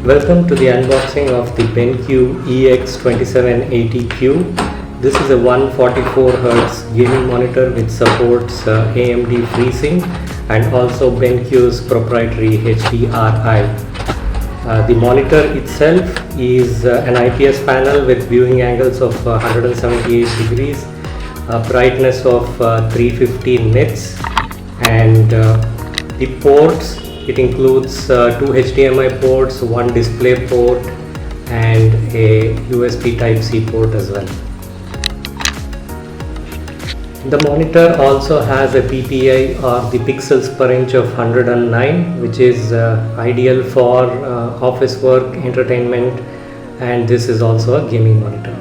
Welcome to the unboxing of the BenQ EX2780Q. This is a 144Hz gaming monitor which supports AMD FreeSync and also BenQ's proprietary HDRI. The monitor itself is an IPS panel with viewing angles of 178 degrees, a brightness of 350 nits, and the ports, it includes two HDMI ports, one display port and a USB Type-C port as well. The monitor also has a PPI or the pixels per inch of 109, which is ideal for office work, entertainment, and this is also a gaming monitor.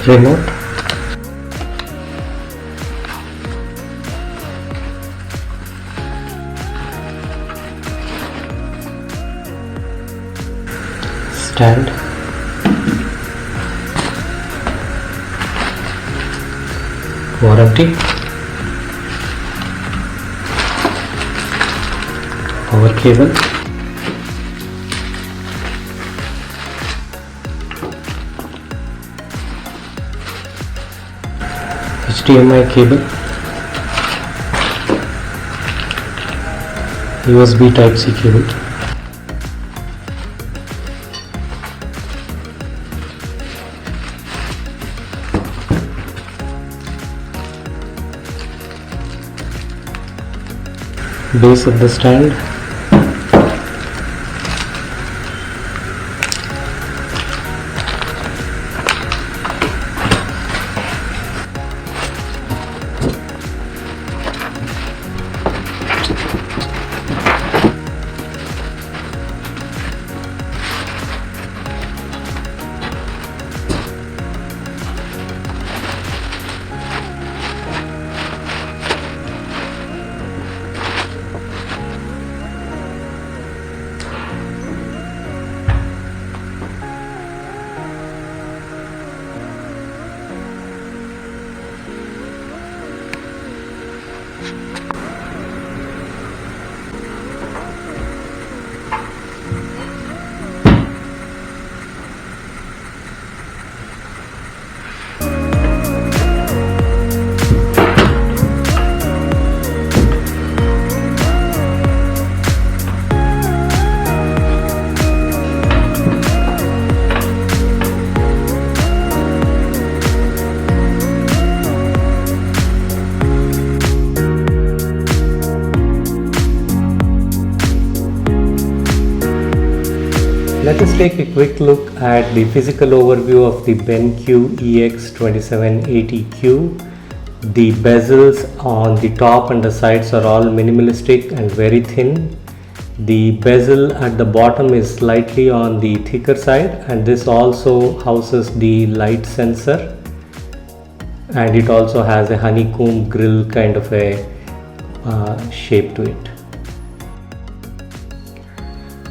Remote, stand, warranty, power cable, HDMI cable, USB Type-C cable, base of the stand, Let us take a quick look at the physical overview of the BenQ EX2780Q. The bezels on the top and the sides are all minimalistic and very thin. The bezel at the bottom is slightly on the thicker side, and this also houses the light sensor, and it also has a honeycomb grill kind of a shape to it.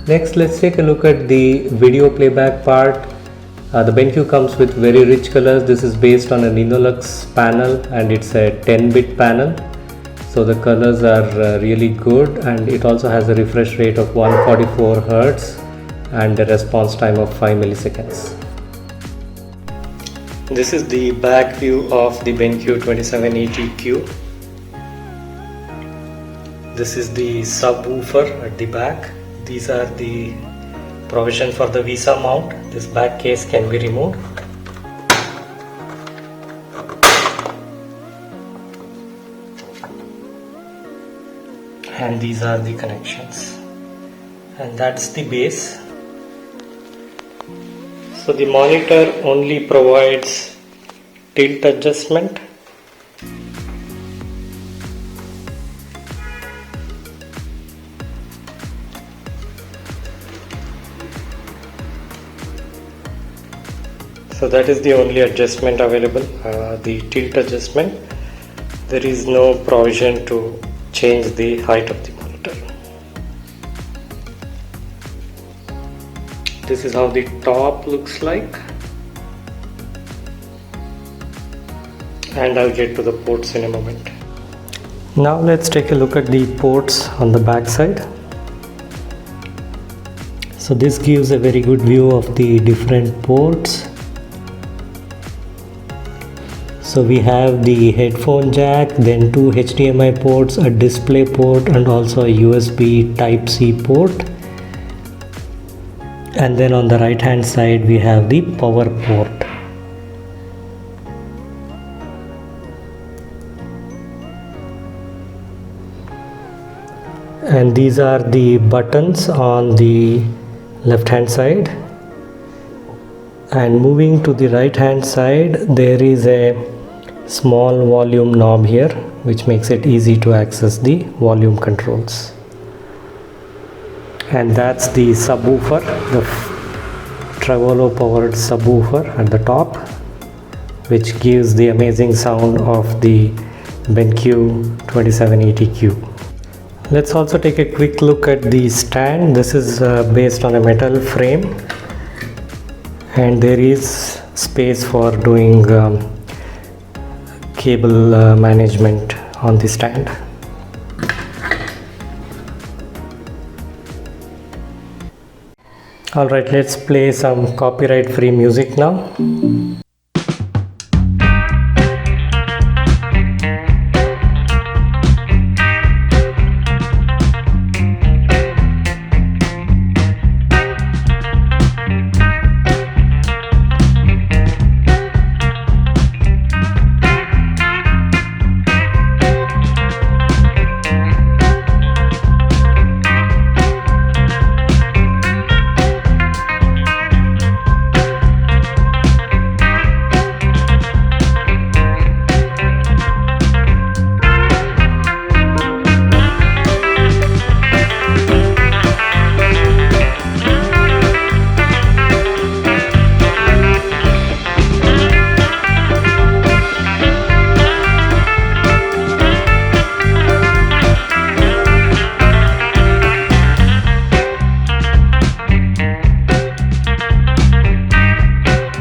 Next, let's take a look at the video playback part. The BenQ comes with very rich colors. This is based on an Innolux panel and it's a 10-bit panel. So the colors are really good, and it also has a refresh rate of 144 Hz and a response time of 5 milliseconds. This is the back view of the BenQ 2780Q. This is the subwoofer at the back. These are the provision for the VESA mount. This back case can be removed. And these are the connections, and that's the base. So the monitor only provides tilt adjustment. So that is the only adjustment available, the tilt adjustment. There is no provision to change the height of the monitor. This is how the top looks like, and I'll get to the ports in a moment. Now let's take a look at the ports on the back side. So this gives a very good view of the different ports. So we have the headphone jack, then two HDMI ports, a display port, and also a USB Type-C port. And then on the right hand side we have the power port. And these are the buttons on the left hand side. And moving to the right hand side, there is a small volume knob here, which makes it easy to access the volume controls. And that's the subwoofer, the Trevolo powered subwoofer at the top, which gives the amazing sound of the BenQ 2780Q. Let's also take a quick look at the stand. This is based on a metal frame, and there is space for doing cable management on the stand. Alright, let's play some copyright free music now.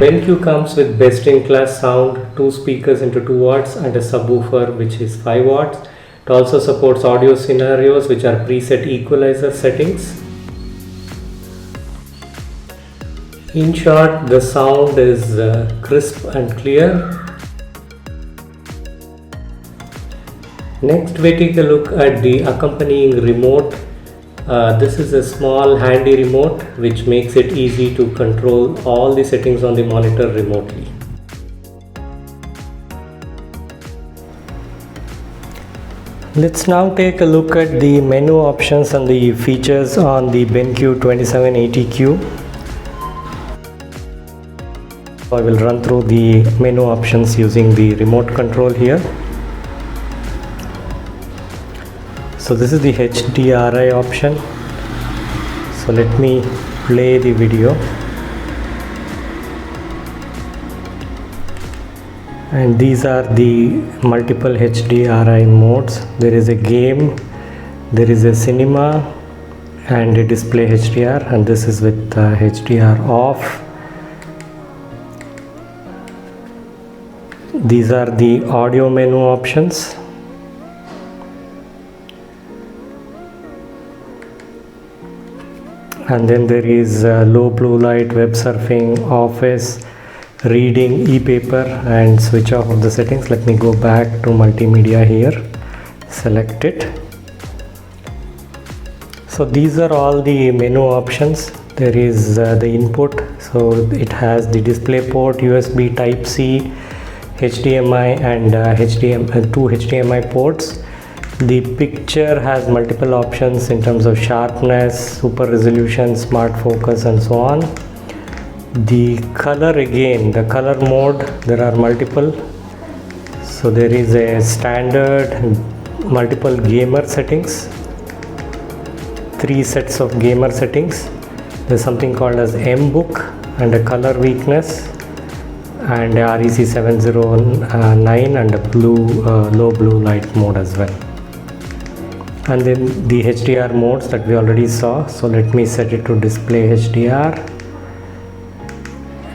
BenQ comes with best-in-class sound, 2 speakers into 2 watts and a subwoofer which is 5 watts. It also supports audio scenarios which are preset equalizer settings. In short, the sound is crisp and clear. Next we take a look at the accompanying remote. This is a small handy remote which makes it easy to control all the settings on the monitor remotely. Let's now take a look at the menu options and the features on the BenQ 2780Q. I will run through the menu options using the remote control here. So this is the HDRI option. So let me play the video. And these are the multiple HDRI modes. There is a game, there is a cinema, and a display HDR, and this is with HDR off. These are the audio menu options. And then there is low blue light, web surfing, office, reading, e-paper, and switch off of the settings. Let me go back to multimedia here, select it. So these are all the menu options. There is the input, so it has the display port, USB Type-C, HDMI, and two HDMI ports. The picture has multiple options in terms of sharpness, super resolution, smart focus, and so on. The color, again, the color mode, there are multiple. So there is a standard, multiple gamer settings, 3 sets of gamer settings. There's something called as M-Book and a color weakness, and a REC 709 and a low blue light mode as well. And then the HDR modes that we already saw. So let me set it to display HDR.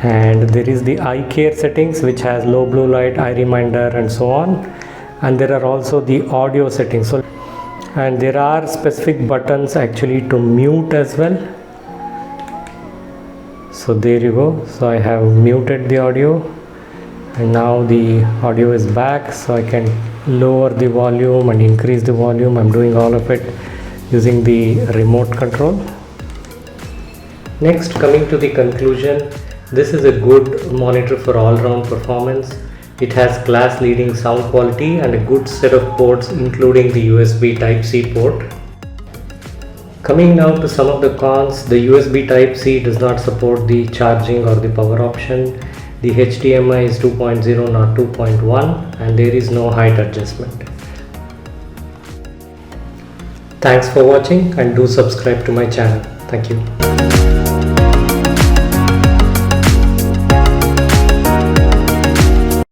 And there is the eye care settings, which has low blue light, eye reminder, and so on. And there are also the audio settings. So, and there are specific buttons actually to mute as well. So there you go. So I have muted the audio, and now the audio is back. So I can lower the volume and increase the volume. I'm doing all of it using the remote control. Next, coming to the conclusion, this is a good monitor for all-round performance. It has class-leading sound quality and a good set of ports, including the USB Type-C port. Coming now to some of the cons, the USB Type-C does not support the charging or the power option. The HDMI is 2.0, not 2.1, and there is no height adjustment. Thanks for watching, and do subscribe to my channel. Thank you.